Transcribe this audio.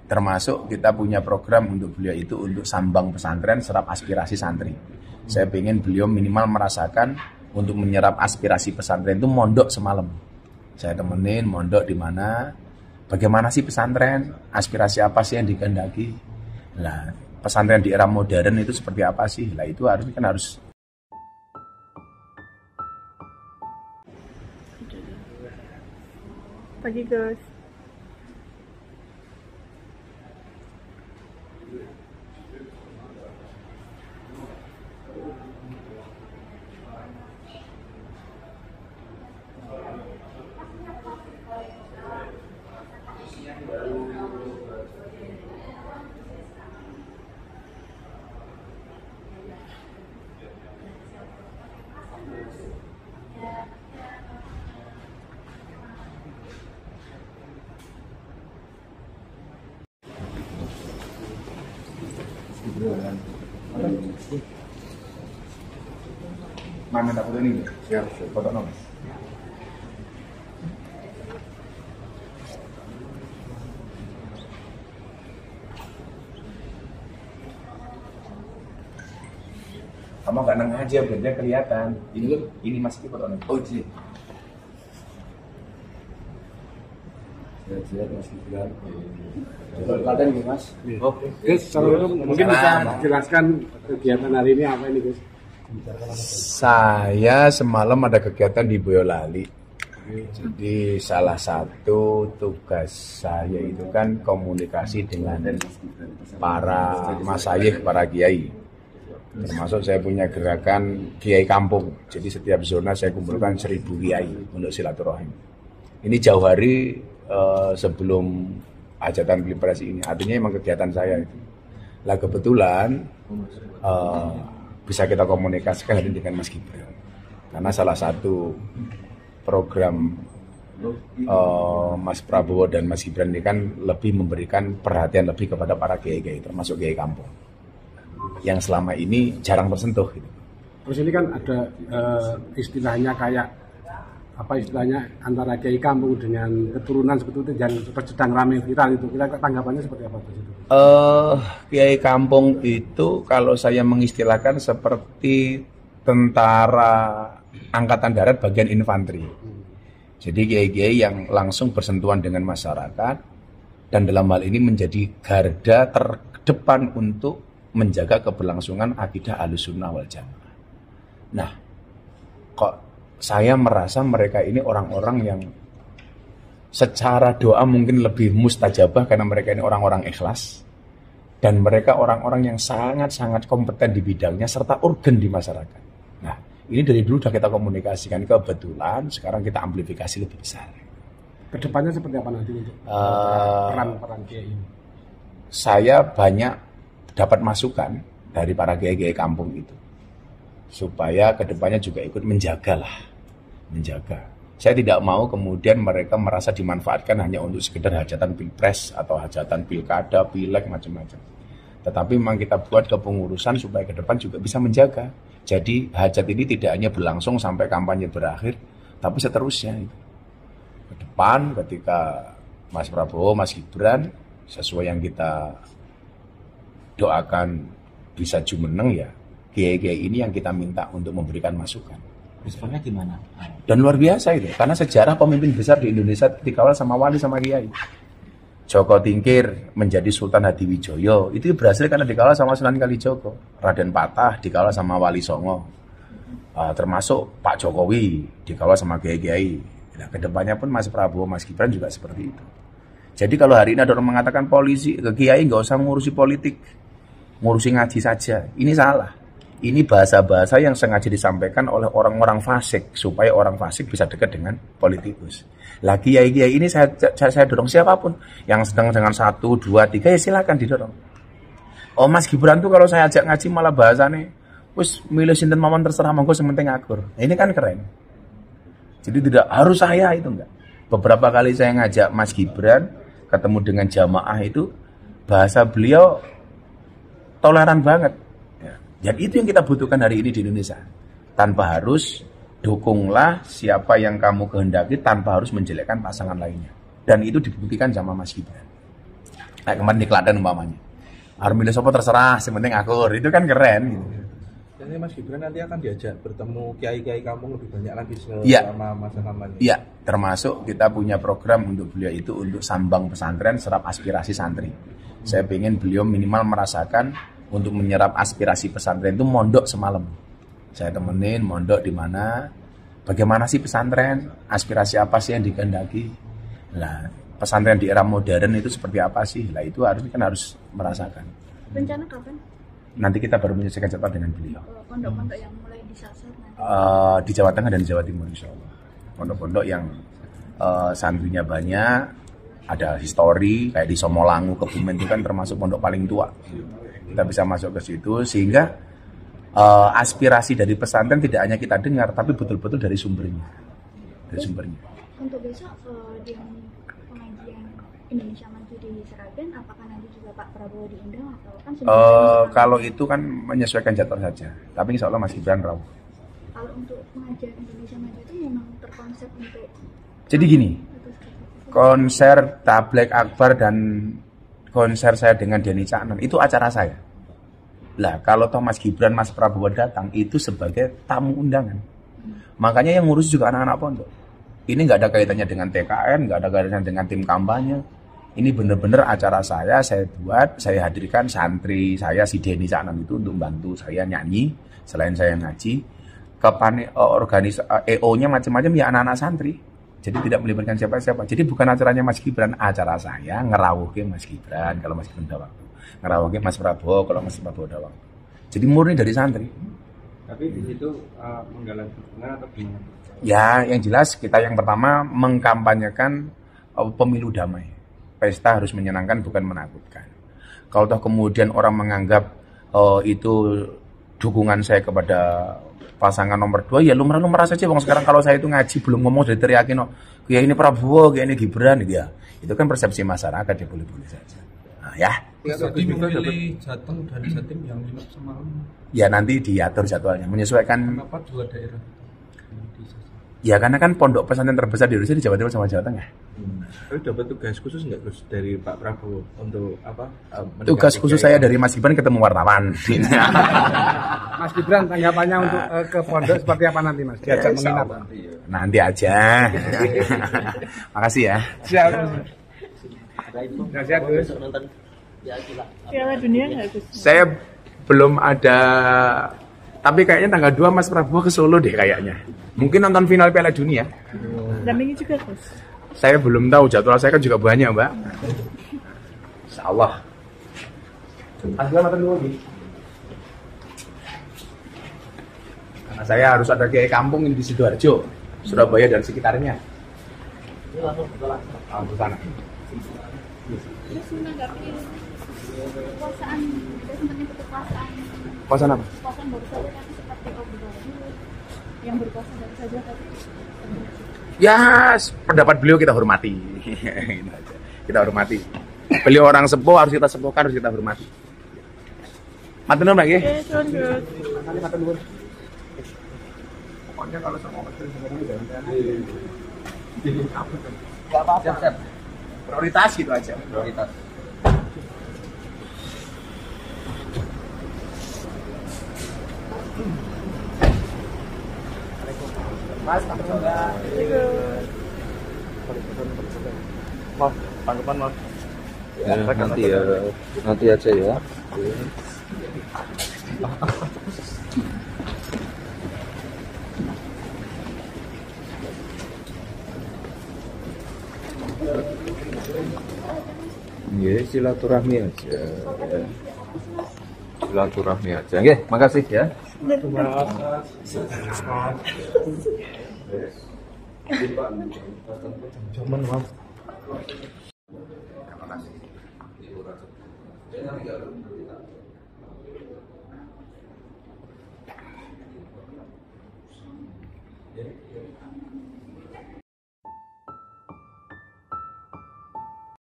Termasuk kita punya program untuk beliau itu untuk sambang pesantren serap aspirasi santri. Saya ingin beliau minimal merasakan untuk menyerap aspirasi pesantren itu mondok semalam. Saya temenin mondok di mana, bagaimana sih pesantren, aspirasi apa sih yang dikehendaki. Nah, pesantren di era modern itu seperti apa sih? Lah itu harus pagi guys. Mana tak foto ini? Siap, foto nomor. Kamu gak neng aja, biar kelihatan. Ini masih foto nomor. Oh, sih. Lihat Mas Gibran. Kabupaten ya Mas. Oke. Gus, mungkin bisa jelaskan kegiatan hari ini apa ini Gus? Saya semalam ada kegiatan di Boyolali. Jadi salah satu tugas saya itu kan komunikasi dengan para masyayikh, para kiai. Termasuk saya punya gerakan kiai kampung. Jadi setiap zona saya kumpulkan 1000 kiai untuk silaturahim. Ini jauh hari sebelum hajatan pilpres ini, artinya memang kegiatan saya itu. Lah kebetulan bisa kita komunikasikan hari ini dengan Mas Gibran, karena salah satu program Mas Prabowo dan Mas Gibran ini kan lebih memberikan perhatian lebih kepada para kiai-kiai, termasuk kiai kampung yang selama ini jarang tersentuh gitu. Terus ini kan ada istilahnya kayak apa istilahnya antara kiai kampung dengan keturunan seperti itu yang sedang ramai viral itu, kita tanggapannya seperti apa Pak? Kiai kampung itu kalau saya mengistilahkan seperti tentara angkatan darat bagian infanteri. Jadi kiai-kiai yang langsung bersentuhan dengan masyarakat dan dalam hal ini menjadi garda terdepan untuk menjaga keberlangsungan akidah Ahlussunnah wal Jamaah. Nah, kok saya merasa mereka ini orang-orang yang secara doa mungkin lebih mustajabah karena mereka ini orang-orang ikhlas dan mereka orang-orang yang sangat-sangat kompeten di bidangnya serta urgen di masyarakat. Nah, ini dari dulu sudah kita komunikasikan, kebetulan sekarang kita amplifikasi lebih besar. Kedepannya seperti apa nanti untuk peran kiai ini? Saya banyak dapat masukan dari para kiai-kiai kampung itu, supaya kedepannya juga ikut menjaga. Saya tidak mau kemudian mereka merasa dimanfaatkan hanya untuk sekedar hajatan pilpres atau hajatan pilkada, pileg, macam-macam. Tetapi memang kita buat kepengurusan supaya ke depan juga bisa menjaga. Jadi hajat ini tidak hanya berlangsung sampai kampanye berakhir, tapi seterusnya. Ke depan ketika Mas Prabowo, Mas Gibran, sesuai yang kita doakan bisa jumeneng ya, kiai-kiai ini yang kita minta untuk memberikan masukan. Responnya gimana? Dan luar biasa itu, karena sejarah pemimpin besar di Indonesia dikawal sama wali sama kiai. Joko Tingkir menjadi Sultan Hadiwijoyo, itu berhasil karena dikawal sama Sunan Kalijogo. Raden Patah dikawal sama Wali Songo. Termasuk Pak Jokowi dikawal sama kiai-kiai. Nah, kedepannya pun Mas Prabowo, Mas Gibran juga seperti itu. Jadi kalau hari ini ada orang mengatakan polisi, ke kiai nggak usah ngurusi politik, ngurusi ngaji saja. Ini salah. Ini bahasa-bahasa yang sengaja disampaikan oleh orang-orang fasik supaya orang fasik bisa dekat dengan politikus. Lah kiai-kiai ini saya dorong siapapun yang sedang dengan 1, 2, 3 ya silakan didorong. Oh Mas Gibran tuh kalau saya ajak ngaji malah bahasanya wis milih sinten mawon terserah monggo sementing akur. Nah, ini kan keren. Jadi tidak harus saya itu enggak. Beberapa kali saya ngajak Mas Gibran ketemu dengan jamaah itu bahasa beliau toleran banget. Dan itu yang kita butuhkan hari ini di Indonesia. Tanpa harus dukunglah siapa yang kamu kehendaki tanpa harus menjelekkan pasangan lainnya. Dan itu dibuktikan sama Mas Gibran. Nah, kemarin di Klaten umpamanya. Harus milih sopo terserah, yang penting akur. Itu kan keren gitu. Jadi Mas Gibran nanti akan diajak bertemu kiai-kiai kampung lebih banyak lagi Iya. selama masa kampanye. Iya, termasuk kita punya program untuk beliau itu untuk sambang pesantren serap aspirasi santri. Saya pengen beliau minimal merasakan untuk menyerap aspirasi pesantren itu mondok semalam. Saya temenin mondok di mana, bagaimana sih pesantren, aspirasi apa sih yang dikehendaki. Nah, pesantren di era modern itu seperti apa sih? Lah itu harus merasakan. Rencana kapan? Nanti kita baru menyelesaikan jadwal dengan beliau. Pondok-pondok yang mulai disasar nanti. Di Jawa Tengah dan Jawa Timur insya Allah. Pondok-pondok yang santrinya banyak, ada histori kayak di Somolangu, Kebumen itu kan termasuk pondok paling tua. Kita bisa masuk ke situ sehingga aspirasi dari pesantren tidak hanya kita dengar, tapi betul-betul dari sumbernya. Dari sumbernya. Untuk besok di pengajian Indonesia Maju di Seragen, apakah nanti juga Pak Prabowo diundang atau kan Kalau itu kan menyesuaikan jadwal saja. Tapi insya Allah Mas Gibran rawuh. Kalau untuk pengajian Indonesia Maju itu memang terkonsep untuk Jadi gini, konser Tablek Akbar dan konser saya dengan Denny Caknan itu acara saya. Lah kalau toh Mas Gibran, Mas Prabowo datang itu sebagai tamu undangan. Makanya yang ngurus juga anak-anak pondok. Ini nggak ada kaitannya dengan TKN, nggak ada kaitannya dengan tim kampanye. Ini benar-benar acara saya buat, saya hadirkan santri saya si Denny Caknan itu untuk bantu saya nyanyi, selain saya ngaji. EO-nya macam-macam ya anak-anak santri. Jadi tidak melibatkan siapa-siapa. Jadi bukan acaranya Mas Gibran, acara saya ngerawuhin Mas Gibran kalau Mas Gibran ada waktu. Ngerawuhin Mas Prabowo kalau Mas Prabowo ada waktu. Jadi murni dari santri. Tapi di situ menggalang dukungan atau gimana? Ya, yang jelas kita yang pertama mengkampanyekan pemilu damai. Pesta harus menyenangkan bukan menakutkan. Kalau toh kemudian orang menganggap itu dukungan saya kepada pasangan nomor 2, ya lumrah-lumrah saja. Bang sekarang kalau saya itu ngaji belum ngomong dari teriakin, kayak ini Prabowo, kayak ini Gibran, gitu ya. Itu kan persepsi masyarakat, ya boleh-boleh saja. Nah, ya. Jadi memilih Jateng dan Jatim yang nginep semalam. Ya nanti diatur jadwalnya, menyesuaikan. Kenapa 2 daerah? Ya karena kan pondok pesantren terbesar di Indonesia di Jawa Timur sama Jawa Tengah. Tapi dapat tugas khusus nggak Gus dari Pak Prabowo untuk apa? Tugas khusus saya dari Mas Gibran ketemu wartawan. Mas Gibran tanggapannya untuk ke pondok seperti apa nanti Mas? Diajak menginap. Nanti aja. Makasih ya. Siap. Siap Gus. Piala Dunia nggak Gus? Saya belum ada, tapi kayaknya tanggal 2 Mas Prabowo ke Solo deh kayaknya. Mungkin nonton final Piala Dunia. Dampingi juga Gus. Saya belum tahu, jadwal saya kan juga banyak, Mbak. Insyaallah. Asal makan dulu nih. Karena saya harus ada kiai kampung di Sidoarjo, Surabaya dan sekitarnya. Langsung sana. Terus menanggapi kekuasaan, kita sebenarnya kekuasaan. Kekuasaan apa? Kekuasaan baru saja tapi seperti Orde Baru yang berkuasa baru saja tapi. Ya, pendapat beliau kita hormati. Gitu aja. Kita hormati. Beliau orang sepuh, harus kita sepuhkan, harus kita hormati. Matur nuwun lagi. Matur nuwun. Pokoknya kalau sama Mas sebenarnya enggak apa-apa. Siap. Prioritas gitu aja. Prioritas. Mas, Mas, tanggapan Mas. Ya, nanti aja ya. Ya, silaturahmi aja. Silaturahmi aja. Oke, makasih ya. Cuman maaf. Terima kasih.